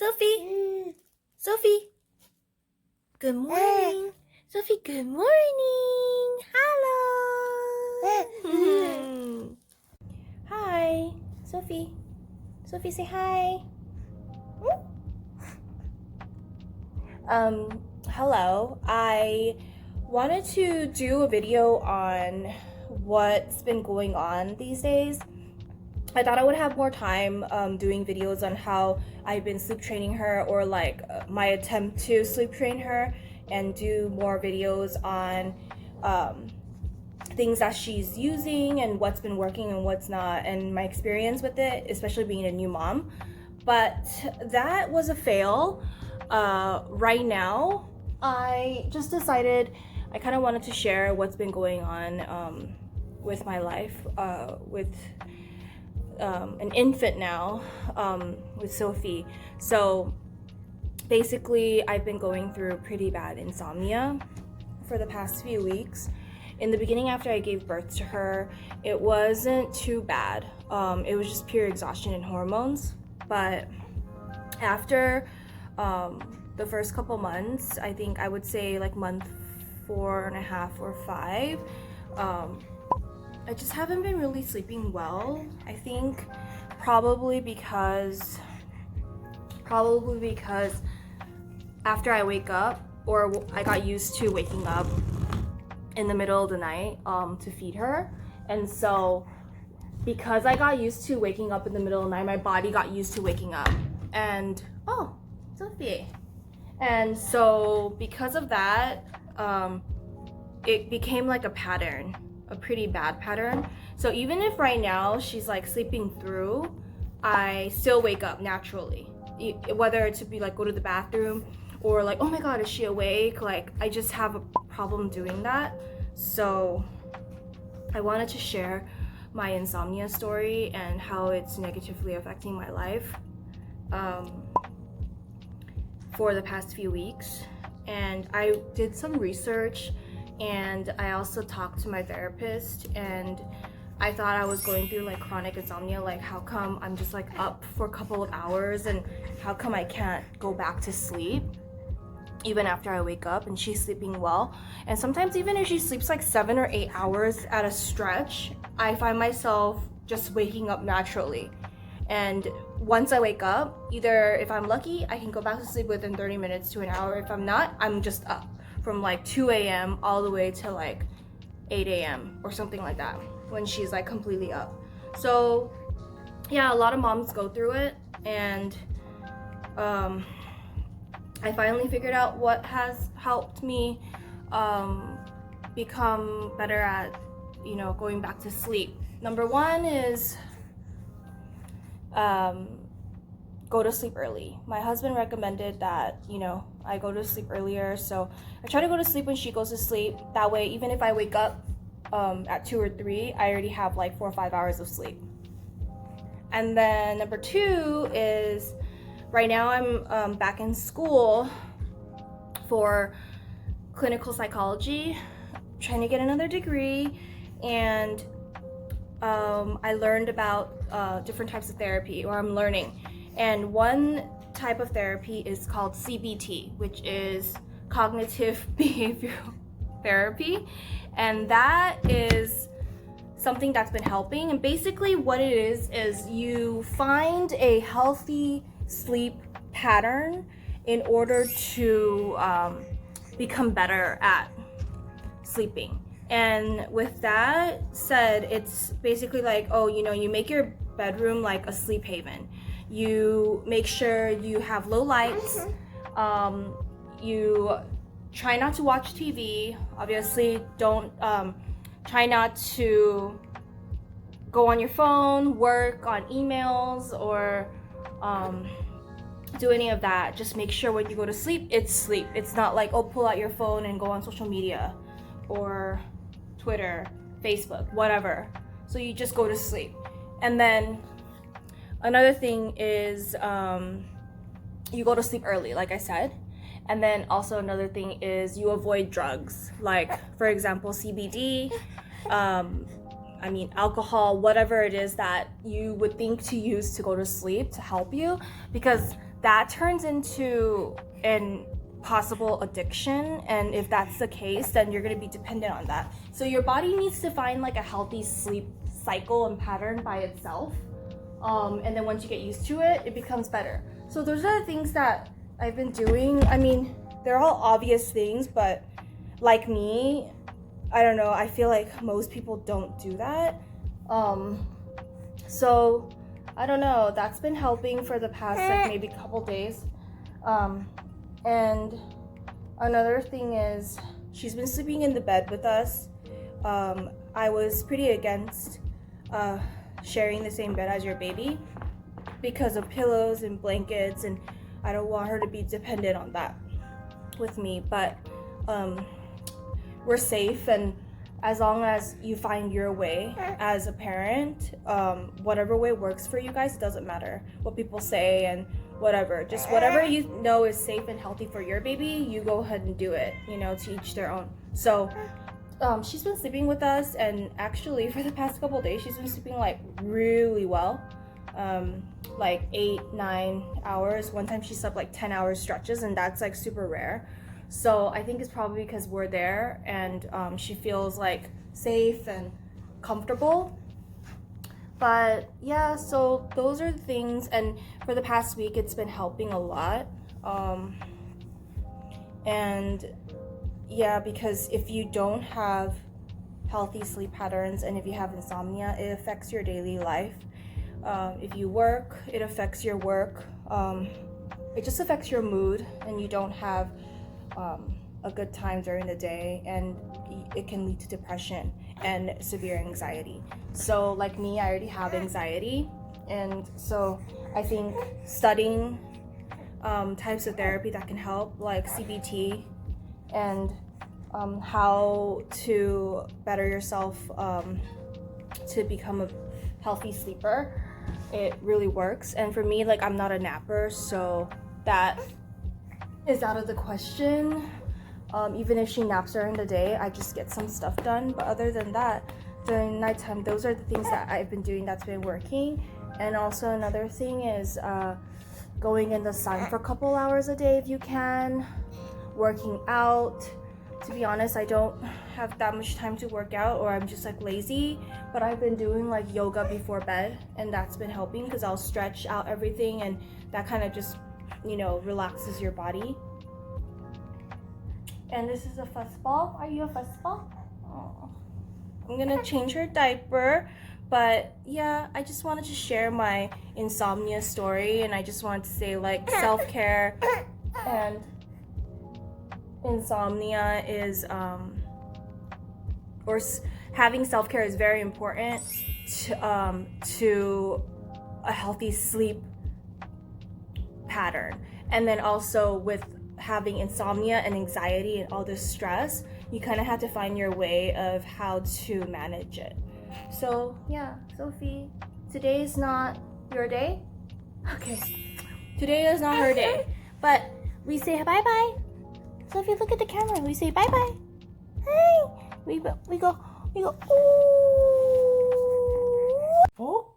Sophie? Sophie? Good morning. Sophie, good morning. Hello. Hi. Sophie. Sophie, say hi. Hello. I wanted to do a video on what's been going on these days. I thought I would have more time doing videos on how I've been sleep training her, or my attempt to sleep train her, and do more videos on things that she's using and what's been working and what's not, and my experience with it, especially being a new mom. But that was a fail. Right now, I just decided I kind of wanted to share what's been going on with my life with an infant now, with Sophie. So basically, I've been going through pretty bad insomnia for the past few weeks. In the beginning, after I gave birth to her, it wasn't too bad. It was just pure exhaustion and hormones. But after the first couple months, I think I would say like month 4.5 or 5, I just haven't been really sleeping well. I think probably because after I wake up, or I got used to waking up in the middle of the night to feed her. And so because I got used to waking up in the middle of the night, my body got used to waking up. And oh, Sophie. And so because of that, it became like a pattern, a pretty bad pattern. So even if right now she's like sleeping through, I still wake up naturally. Whether to be like go to the bathroom, or like, oh my god, is she awake? Like, I just have a problem doing that. So I wanted to share my insomnia story and how it's negatively affecting my life for the past few weeks. And I did some research, and I also talked to my therapist, and I thought I was going through like chronic insomnia. Like, how come I'm just like up for a couple of hours, and how come I can't go back to sleep even after I wake up and she's sleeping well? And sometimes even if she sleeps like 7 or 8 hours at a stretch, I find myself just waking up naturally. And once I wake up, either if I'm lucky, I can go back to sleep within 30 minutes to an hour. If I'm not, I'm just up from like 2 a.m. all the way to like 8 a.m. or something like that, when she's like completely up. So yeah, a lot of moms go through it, and I finally figured out what has helped me become better at, going back to sleep. Number one is go to sleep early. My husband recommended that, I go to sleep earlier, so I try to go to sleep when she goes to sleep. That way, even if I wake up at 2 or 3, I already have like 4 or 5 hours of sleep. And then number 2 is, right now I'm back in school for clinical psychology, trying to get another degree, and I learned about different types of therapy, or I'm learning. And one type of therapy is called CBT, which is cognitive behavioral therapy, and that is something that's been helping. And basically what it is you find a healthy sleep pattern in order to become better at sleeping. And with that said, it's basically like, you make your bedroom like a sleep haven. You make sure you have low lights. You try not to watch TV. Obviously, don't try not to go on your phone, work on emails, or do any of that. Just make sure when you go to sleep, it's sleep. It's not like, pull out your phone and go on social media or Twitter, Facebook, whatever. So you just go to sleep. And then another thing is you go to sleep early, like I said. And then also another thing is you avoid drugs, like for example CBD, alcohol, whatever it is that you would think to use to go to sleep to help you, because that turns into an possible addiction, and if that's the case, then you're going to be dependent on that. So your body needs to find like a healthy sleep cycle and pattern by itself, and then once you get used to it, it becomes better. So those are the things that I've been doing. I mean, they're all obvious things, but like me, I don't know, I feel like most people don't do that. So I don't know, that's been helping for the past like maybe couple days. And another thing is, she's been sleeping in the bed with us. I was pretty against sharing the same bed as your baby because of pillows and blankets, and I don't want her to be dependent on that with me. But we're safe, and as long as you find your way as a parent, whatever way works for you guys, it doesn't matter what people say and whatever. Just whatever you know is safe and healthy for your baby, you go ahead and do it, you know, to each their own. So she's been sleeping with us, and actually for the past couple of days she's been sleeping like really well, like 8-9 hours. One time she slept like 10-hour stretches, and that's like super rare. So I think it's probably because we're there, and she feels like safe and comfortable. But yeah, so those are the things, and for the past week it's been helping a lot. And yeah, because if you don't have healthy sleep patterns, and if you have insomnia, it affects your daily life. If you work, it affects your work. It just affects your mood, and you don't have a good time during the day, and it can lead to depression and severe anxiety. So like me, I already have anxiety, and so I think studying types of therapy that can help, like CBT, and how to better yourself to become a healthy sleeper, it really works. And for me, like, I'm not a napper, so that is out of the question. Even if she naps during the day, I just get some stuff done. But other than that, during nighttime, those are the things that I've been doing that's been working. And also another thing is going in the sun for a couple hours a day if you can, working out. To be honest, I don't have that much time to work out, or I'm just like lazy, but I've been doing like yoga before bed, and that's been helping because I'll stretch out everything, and that kind of just, you know, relaxes your body. And this is a fuzzball. Are you a fuzzball? Oh. I'm gonna change her diaper. But yeah, I just wanted to share my insomnia story, and I just wanted to say, like, self-care and insomnia is having self-care is very important to a healthy sleep pattern. And then also with having insomnia and anxiety and all this stress, you kind of have to find your way of how to manage it. So yeah, Sophie, today is not your day? Okay, today is not her day, but we say bye-bye. Sophie, look at the camera. We say bye-bye. Hi. We go, ooh. Oh.